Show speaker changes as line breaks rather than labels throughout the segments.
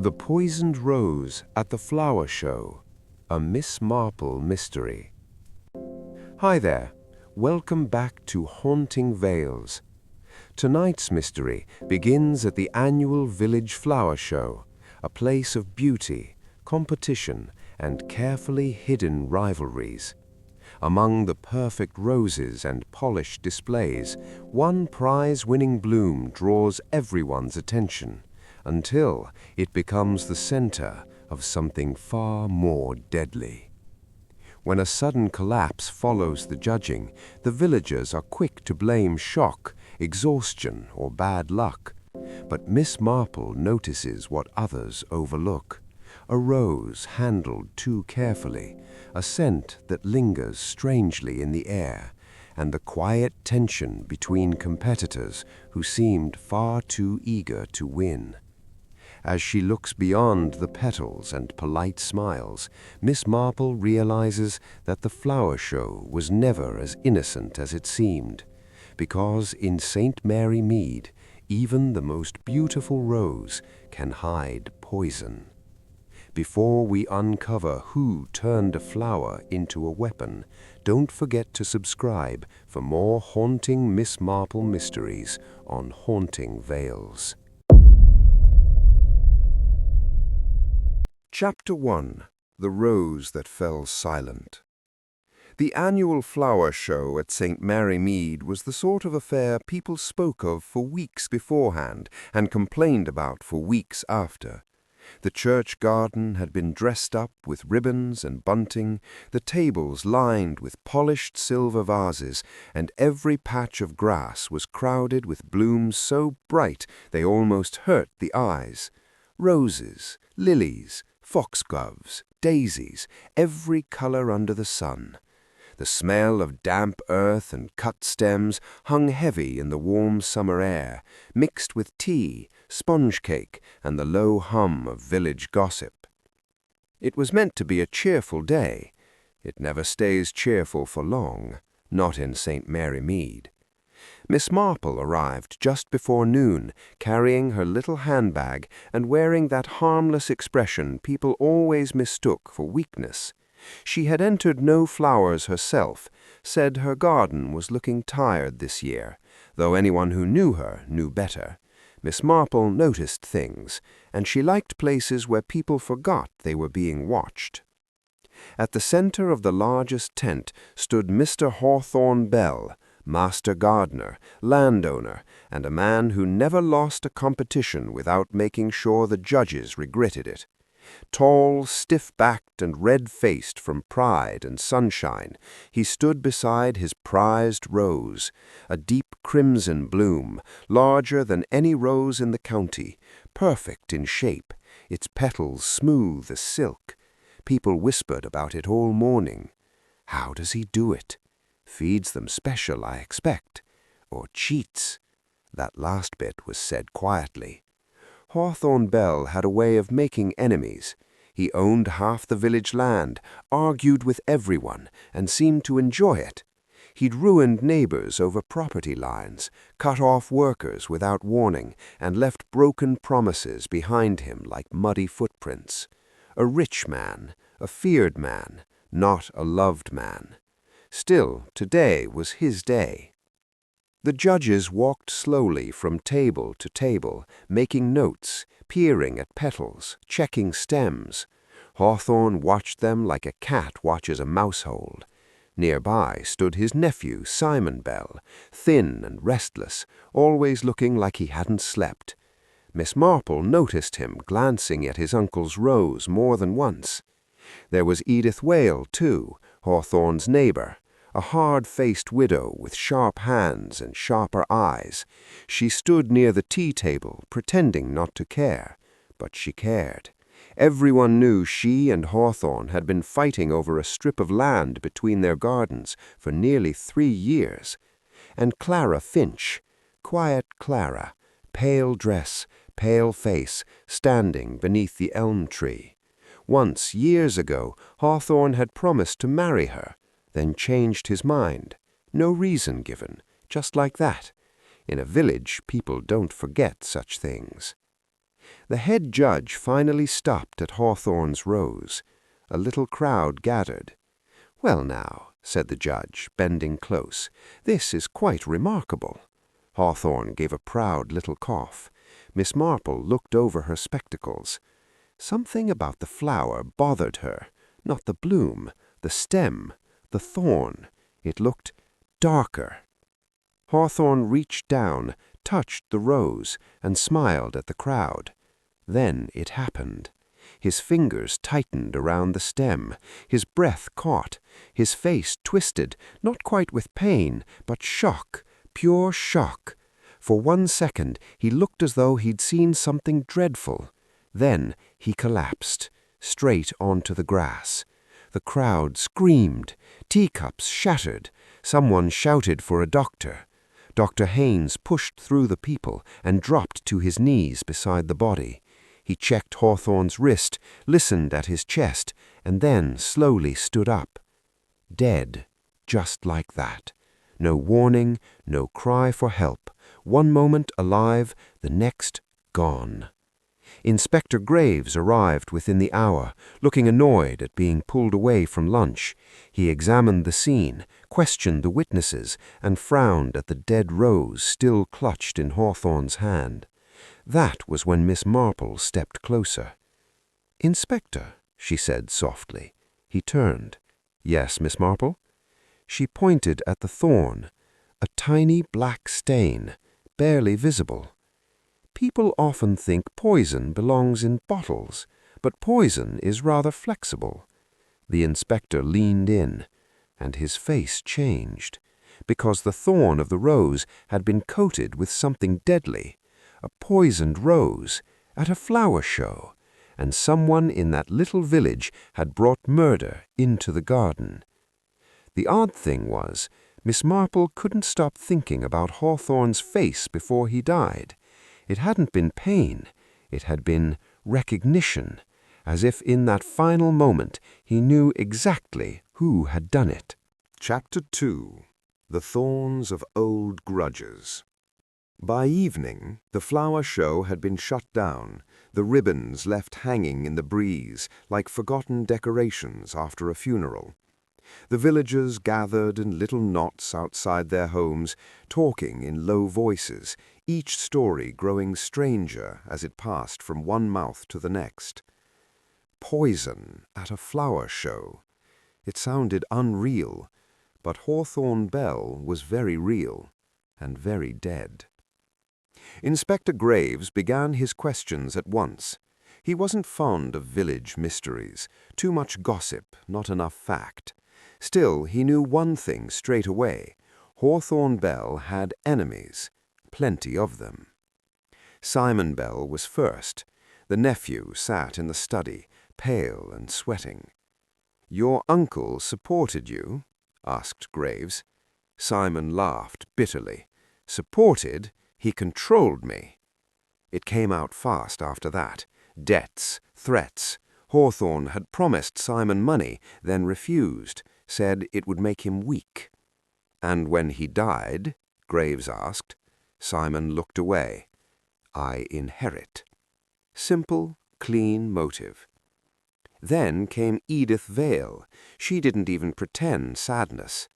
The Poisoned Rose at the Flower Show, a Miss Marple mystery. Hi there, welcome back to Haunting Vales. Tonight's mystery begins at the annual Village Flower Show, a place of beauty, competition, and carefully hidden rivalries. Among the perfect roses and polished displays, one prize-winning bloom draws everyone's attention, until it becomes the center of something far more deadly. When a sudden collapse follows the judging, the villagers are quick to blame shock, exhaustion, or bad luck. But Miss Marple notices what others overlook. A rose handled too carefully, a scent that lingers strangely in the air, and the quiet tension between competitors who seemed far too eager to win. As she looks beyond the petals and polite smiles, Miss Marple realizes that the flower show was never as innocent as it seemed, because in St. Mary Mead, even the most beautiful rose can hide poison. Before we uncover who turned a flower into a weapon, don't forget to subscribe for more haunting Miss Marple mysteries on Haunting Vales. Chapter 1. The Rose That Fell Silent. The annual flower show at St. Mary Mead was the sort of affair people spoke of for weeks beforehand and complained about for weeks after. The church garden had been dressed up with ribbons and bunting, the tables lined with polished silver vases, and every patch of grass was crowded with blooms so bright they almost hurt the eyes. Roses, lilies, foxgloves, daisies, every color under the sun. The smell of damp earth and cut stems hung heavy in the warm summer air, mixed with tea, sponge cake, and the low hum of village gossip. It was meant to be a cheerful day. It never stays cheerful for long, not in St. Mary Mead. Miss Marple arrived just before noon, carrying her little handbag and wearing that harmless expression people always mistook for weakness. She had entered no flowers herself, said her garden was looking tired this year, though anyone who knew her knew better. Miss Marple noticed things, and she liked places where people forgot they were being watched. At the center of the largest tent stood Mr. Hawthorne Bell, master gardener, landowner, and a man who never lost a competition without making sure the judges regretted it. Tall, stiff-backed, and red-faced from pride and sunshine, he stood beside his prized rose, a deep crimson bloom, larger than any rose in the county, perfect in shape, its petals smooth as silk. People whispered about it all morning. How does he do it? Feeds them special, I expect. Or cheats. That last bit was said quietly. Hawthorne Bell had a way of making enemies. He owned half the village land, argued with everyone, and seemed to enjoy it. He'd ruined neighbors over property lines, cut off workers without warning, and left broken promises behind him like muddy footprints. A rich man, a feared man, not a loved man. Still, today was his day. The judges walked slowly from table to table, making notes, peering at petals, checking stems. Hawthorne watched them like a cat watches a mouse-hole. Nearby stood his nephew, Simon Bell, thin and restless, always looking like he hadn't slept. Miss Marple noticed him glancing at his uncle's rose more than once. There was Edith Whale, too, Hawthorne's neighbor, a hard-faced widow with sharp hands and sharper eyes. She stood near the tea table, pretending not to care, but she cared. Everyone knew she and Hawthorne had been fighting over a strip of land between their gardens for nearly 3 years. And Clara Finch, quiet Clara, pale dress, pale face, standing beneath the elm tree. Once, years ago, Hawthorne had promised to marry her, then changed his mind. No reason given, just like that. In a village, people don't forget such things. The head judge finally stopped at Hawthorne's rose. A little crowd gathered. "Well now," said the judge, bending close, "this is quite remarkable." Hawthorne gave a proud little cough. Miss Marple looked over her spectacles. Something about the flower bothered her. Not the bloom, the stem, the thorn. It looked darker. Hawthorne reached down, touched the rose, and smiled at the crowd. Then it happened. His fingers tightened around the stem. His breath caught. His face twisted, not quite with pain, but shock, pure shock. For 1 second he looked as though he'd seen something dreadful. Then he collapsed, straight onto the grass. The crowd screamed. Teacups shattered. Someone shouted for a doctor. Dr. Haynes pushed through the people and dropped to his knees beside the body. He checked Hawthorne's wrist, listened at his chest, and then slowly stood up. Dead, just like that. No warning, no cry for help. One moment alive, the next gone. Inspector Graves arrived within the hour, looking annoyed at being pulled away from lunch. He examined the scene, questioned the witnesses, and frowned at the dead rose still clutched in Hawthorne's hand. That was when Miss Marple stepped closer. "Inspector," she said softly. He turned. "Yes, Miss Marple?" She pointed at the thorn, a tiny black stain, barely visible. "People often think poison belongs in bottles, but poison is rather flexible." The inspector leaned in, and his face changed, because the thorn of the rose had been coated with something deadly, a poisoned rose, at a flower show, and someone in that little village had brought murder into the garden. The odd thing was, Miss Marple couldn't stop thinking about Hawthorne's face before he died. It hadn't been pain, it had been recognition, as if in that final moment he knew exactly who had done it.
Chapter 2. The Thorns of Old Grudges. By evening, the flower show had been shut down, the ribbons left hanging in the breeze like forgotten decorations after a funeral. The villagers gathered in little knots outside their homes, talking in low voices, each story growing stranger as it passed from one mouth to the next. Poison at a flower show. It sounded unreal, but Hawthorne Bell was very real and very dead. Inspector Graves began his questions at once. He wasn't fond of village mysteries, too much gossip, not enough fact. Still, he knew one thing straight away. Hawthorne Bell had enemies, plenty of them. Simon Bell was first. The nephew sat in the study, pale and sweating. "Your uncle supported you?" asked Graves. Simon laughed bitterly. "Supported? He controlled me." It came out fast after that. Debts, threats. Hawthorne had promised Simon money, then refused, said it would make him weak. "And when he died?" Graves asked. Simon looked away. "I inherit." Simple, clean motive. Then came Edith Vale. She didn't even pretend sadness.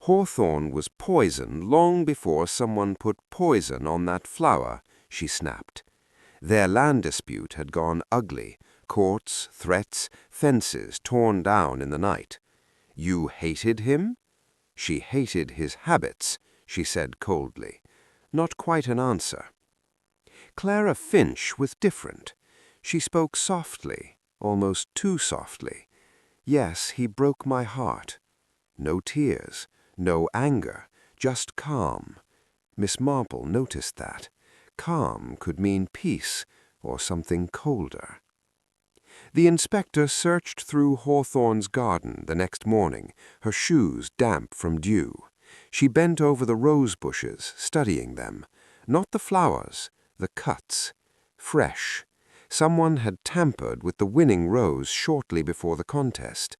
"Hawthorne was poisoned long before someone put poison on that flower," she snapped. Their land dispute had gone ugly. Courts, threats, fences torn down in the night. "You hated him?" "She hated his habits," she said coldly. Not quite an answer. Clara Finch was different. She spoke softly, almost too softly. "Yes, he broke my heart." No tears, no anger, just calm. Miss Marple noticed that. Calm could mean peace or something colder. The inspector searched through Hawthorne's garden the next morning, her shoes damp from dew. She bent over the rose bushes, studying them. Not the flowers, the cuts. Fresh. Someone had tampered with the winning rose shortly before the contest.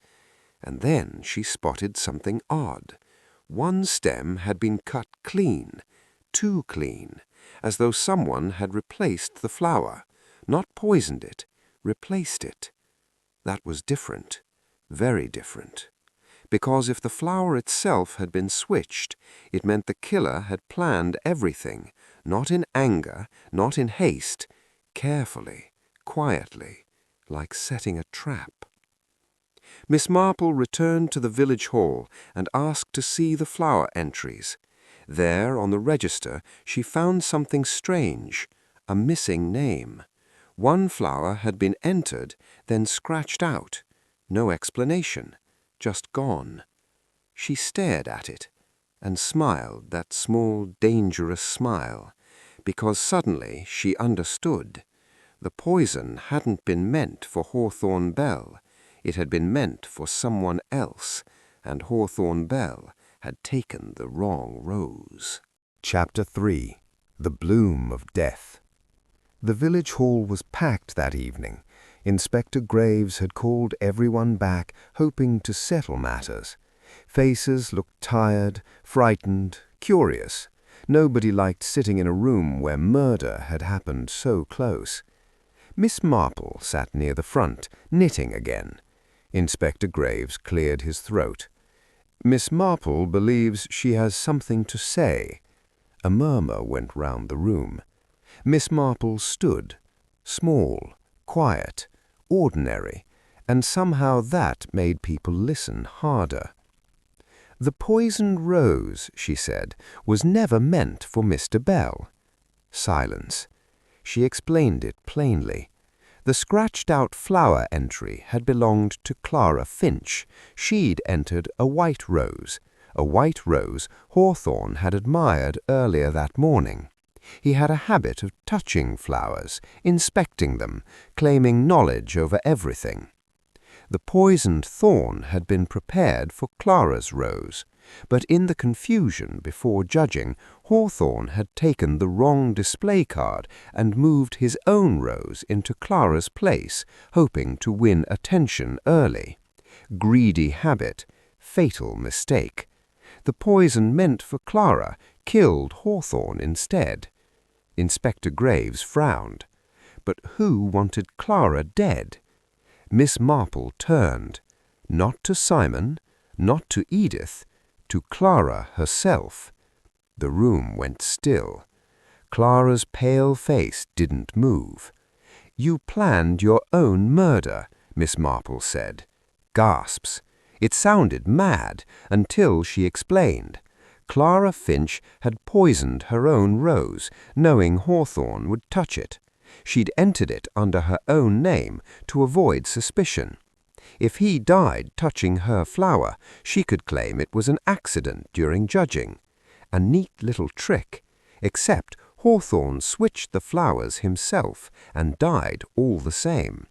And then she spotted something odd. One stem had been cut clean, too clean, as though someone had replaced the flower. not poisoned it, replaced it. That was different, very different. Because if the flower itself had been switched, it meant the killer had planned everything, not in anger, not in haste, carefully, quietly, like setting a trap. Miss Marple returned to the village hall and asked to see the flower entries. There, on the register, she found something strange, a missing name. One flower had been entered, then scratched out. No explanation, just gone. She stared at it and smiled that small, dangerous smile, because suddenly she understood. The poison hadn't been meant for Hawthorne Bell. It had been meant for someone else, and Hawthorne Bell had taken the wrong rose.
Chapter 3. The Bloom of Death. The village hall was packed that evening. Inspector Graves had called everyone back, hoping to settle matters. Faces looked tired, frightened, curious. Nobody liked sitting in a room where murder had happened so close. Miss Marple sat near the front, knitting again. Inspector Graves cleared his throat. Miss Marple believes she has something to say. A murmur went round the room. Miss Marple stood, small, quiet, ordinary, and somehow that made people listen harder. The poisoned rose, she said, was never meant for Mr. Bell. Silence. She explained it plainly. The scratched-out flower entry had belonged to Clara Finch. She'd entered a white rose Hawthorne had admired earlier that morning. He had a habit of touching flowers, inspecting them, claiming knowledge over everything. The poisoned thorn had been prepared for Clara's rose, but in the confusion before judging, Hawthorne had taken the wrong display card and moved his own rose into Clara's place, hoping to win attention early. Greedy habit, fatal mistake. The poison meant for Clara killed Hawthorne instead. Inspector Graves frowned. But who wanted Clara dead? Miss Marple turned, not to Simon, not to Edith, to Clara herself. The room went still. Clara's pale face didn't move. "You planned your own murder," Miss Marple said. Gasps. It sounded mad until she explained. Clara Finch had poisoned her own rose, knowing Hawthorne would touch it. She'd entered it under her own name to avoid suspicion. If he died touching her flower, she could claim it was an accident during judging. A neat little trick, except Hawthorne switched the flowers himself and died all the same.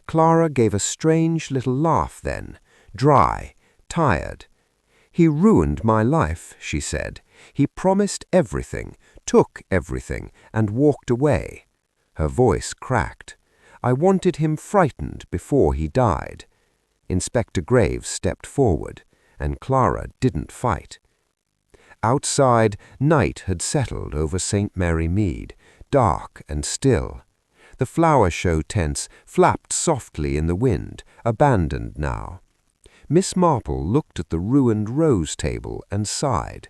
Clara gave a strange little laugh then, dry, tired. "He ruined my life," she said. "He promised everything, took everything, and walked away." Her voice cracked. "I wanted him frightened before he died." Inspector Graves stepped forward, and Clara didn't fight. Outside, night had settled over St. Mary Mead, dark and still. The flower show tents flapped softly in the wind, abandoned now. Miss Marple looked at the ruined rose table and sighed.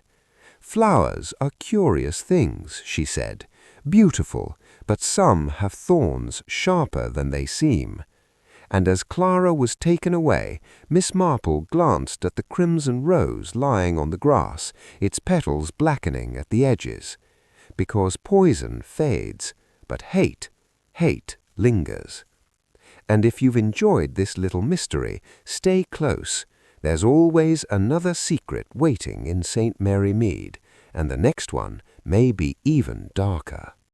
"Flowers are curious things," she said. "Beautiful, but some have thorns sharper than they seem." And as Clara was taken away, Miss Marple glanced at the crimson rose lying on the grass, its petals blackening at the edges. Because poison fades, but hate lingers. And if you've enjoyed this little mystery, stay close. There's always another secret waiting in St. Mary Mead, and the next one may be even darker.